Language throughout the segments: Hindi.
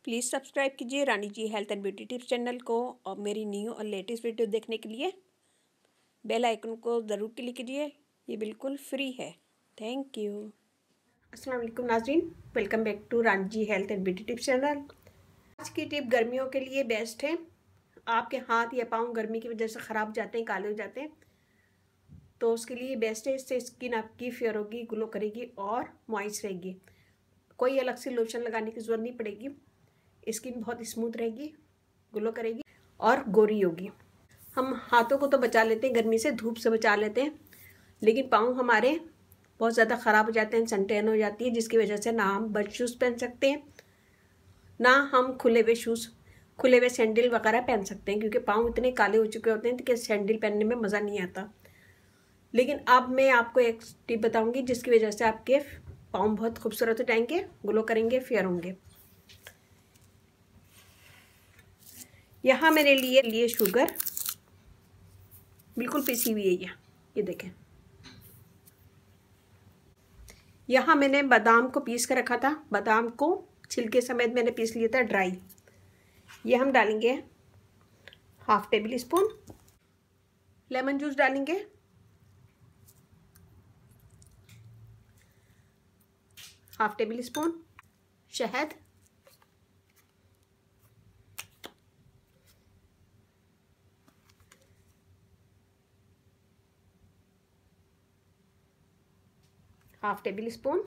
प्लीज़ सब्सक्राइब कीजिए Rani ji health and beauty tips channel को और मेरी न्यू और लेटेस्ट वीडियो देखने के लिए बेल आइकन को ज़रूर क्लिक कीजिए। ये बिल्कुल फ्री है। Thank you. अस्सलाम वालेकुम नाज़रीन, welcome back to Rani ji health and beauty tips channel. आज की टिप गर्मियों के लिए बेस्ट है। आपके हाथ या पाँव गर्मी की वजह से ख़राब हो जाते हैं, काले हो जाते हैं, तो उसके लिए बेस्ट है। इससे स्किन आपकी फेयर होगी, ग्लो करेगी और मॉइस्ट रहेगी। कोई अलग से लोशन लगाने की ज़रूरत नहीं पड़ेगी। स्किन बहुत स्मूथ रहेगी, ग्लो करेगी और गोरी होगी। हम हाथों को तो बचा लेते हैं गर्मी से, धूप से बचा लेते हैं, लेकिन पाँव हमारे बहुत ज़्यादा ख़राब हो जाते हैं, सन टैन हो जाती है, जिसकी वजह से ना हम बड शूज़ पहन सकते हैं, ना हम खुले हुए सैंडल वगैरह पहन सकते हैं, क्योंकि पाँव इतने काले हो चुके होते हैं कि सैंडल पहनने में मज़ा नहीं आता। लेकिन अब मैं आपको एक टिप बताऊंगी जिसकी वजह से आपके पाँव बहुत खूबसूरत हो जाएंगे, ग्लो करेंगे, फेयर होंगे। यहाँ मैंने लिए शुगर बिल्कुल पिसी हुई है, ये देखें। यहाँ मैंने बादाम को पीस कर रखा था, बादाम को छिलके समेत मैंने पीस लिया था ड्राई। ये हम डालेंगे half tablespoon. Lemon juice डालेंगे, हाफ टेबल स्पून। शहद, half tablespoon.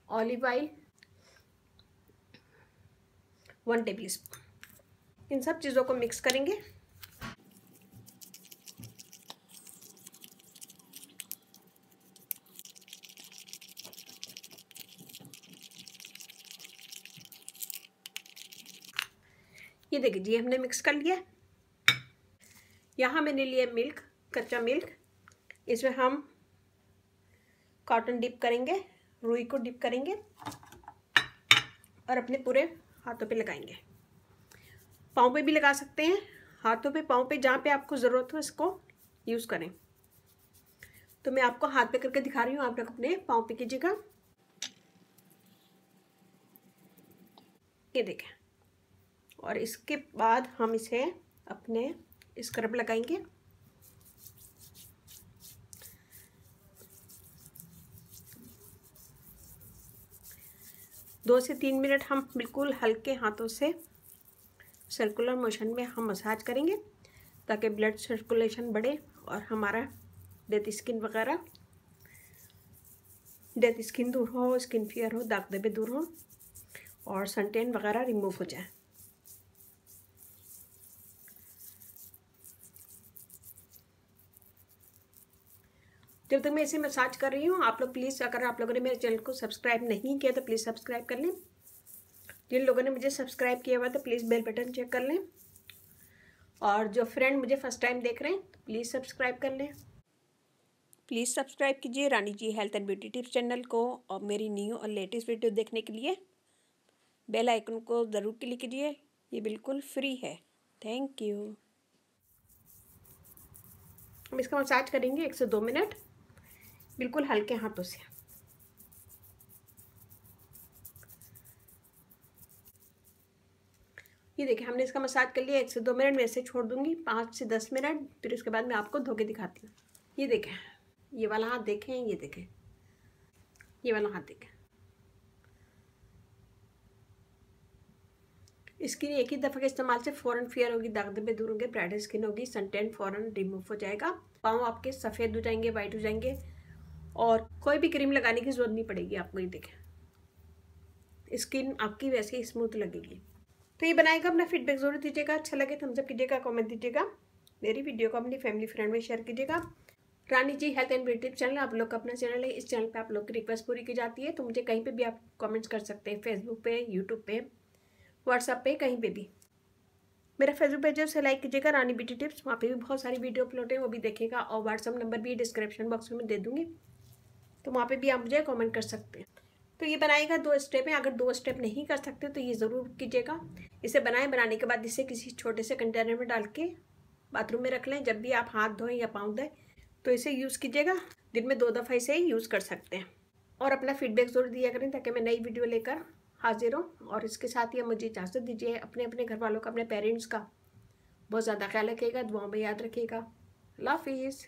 Olive oil 1 tablespoon. इन सब चीज़ों को मिक्स करेंगे। ये देखिए जी, हमने मिक्स कर लिया। यहाँ मैंने लिया मिल्क, कच्चा मिल्क। इसमें हम कॉटन डिप करेंगे, रुई को डिप करेंगे और अपने पूरे हाथों पे लगाएंगे। पाँव पे भी लगा सकते हैं, हाथों पे, पाँव पे, जहाँ पे आपको ज़रूरत हो इसको यूज़ करें। तो मैं आपको हाथ पे करके दिखा रही हूँ, आप लोग अपने पाँव पे कीजिएगा। ये देखें। और इसके बाद हम इसे अपने स्क्रब लगाएंगे। दो से 3 मिनट हम बिल्कुल हल्के हाथों से सर्कुलर मोशन में हम मसाज करेंगे, ताकि ब्लड सर्कुलेशन बढ़े और हमारा डेड स्किन दूर हो, स्किन फेयर हो, दाग धब्बे दूर हो और सन टैन वगैरह रिमूव हो जाए। जब तक मैं इसे मसाज कर रही हूँ, आप लोग प्लीज़, अगर आप लोगों ने मेरे चैनल को सब्सक्राइब नहीं किया तो प्लीज़ सब्सक्राइब कर लें। जिन लोगों ने मुझे सब्सक्राइब किया हुआ तो प्लीज़ बेल बटन चेक कर लें, और जो फ्रेंड मुझे फर्स्ट टाइम देख रहे हैं तो प्लीज़ सब्सक्राइब कर लें। प्लीज़ सब्सक्राइब कीजिए Rani ji health and beauty tips channel को और मेरी न्यू और लेटेस्ट वीडियो देखने के लिए बेल आइकन को ज़रूर क्लिक कीजिए। ये बिल्कुल फ्री है। Thank you. हम इसका मसाज करेंगे 1 से 2 मिनट बिल्कुल हल्के हाथों से। ये देखिए, हमने इसका मसाज कर लिया 1 से 2 मिनट। मैं इसे छोड़ दूंगी 5 से 10 मिनट, फिर उसके बाद मैं आपको धो के दिखाती हूँ। ये देखें, ये वाला हाथ देखें, ये देखें, ये वाला हाथ देखें। स्किन एक ही दफ़ा के इस्तेमाल से फ़ौरन फेयर होगी, दाग धब्बे दूर होंगे, ब्राइट स्किन होगी, सन टैन फ़ौरन रिमूव हो जाएगा, पाँव आपके सफ़ेद हो जाएंगे, वाइट हो जाएंगे और कोई भी क्रीम लगाने की ज़रूरत नहीं पड़ेगी आपको। ये देखें, स्किन आपकी वैसे ही स्मूथ लगेगी। तो ये बनाएगा, अपना फीडबैक ज़रूर दीजिएगा। अच्छा लगे थम्स अप कीजिएगा, कमेंट दीजिएगा, मेरी वीडियो को अपनी फैमिली फ्रेंड में शेयर कीजिएगा। Rani ji health and beauty tips channel आप लोग का अपना चैनल है। इस चैनल पे आप लोग की रिक्वेस्ट पूरी की जाती है, तो मुझे कहीं पे भी आप कमेंट्स कर सकते हैं, फेसबुक पे, यूट्यूब पे, व्हाट्सएप पे, कहीं पे भी। मेरा फेसबुक पेज है, उसे लाइक कीजिएगा, रानी ब्यूटी टिप्स। वहाँ पे भी बहुत सारी वीडियो अपलोड है, वो भी देखेगा। और व्हाट्सएप नंबर भी डिस्क्रिप्शन बॉक्स में दे दूँगी, तो वहाँ पे भी आप मुझे कमेंट कर सकते हैं। तो ये बनाएगा 2 स्टेप है। अगर 2 स्टेप नहीं कर सकते तो ये ज़रूर कीजिएगा। इसे बनाने के बाद इसे किसी छोटे से कंटेनर में डाल के बाथरूम में रख लें। जब भी आप हाथ धोएं या पाँव धोएं तो इसे यूज़ कीजिएगा। दिन में 2 दफ़ा इसे यूज़ कर सकते हैं। और अपना फीडबैक ज़रूर दिया करें, ताकि मैं नई वीडियो लेकर हाजिर हूँ। और इसके साथ ही मुझे इजाज़त दीजिए। अपने अपने घर वालों का, अपने पेरेंट्स का बहुत ज़्यादा ख्याल रखिएगा, दुआओं में याद रखिएगा। अल्लाह हाफिज़।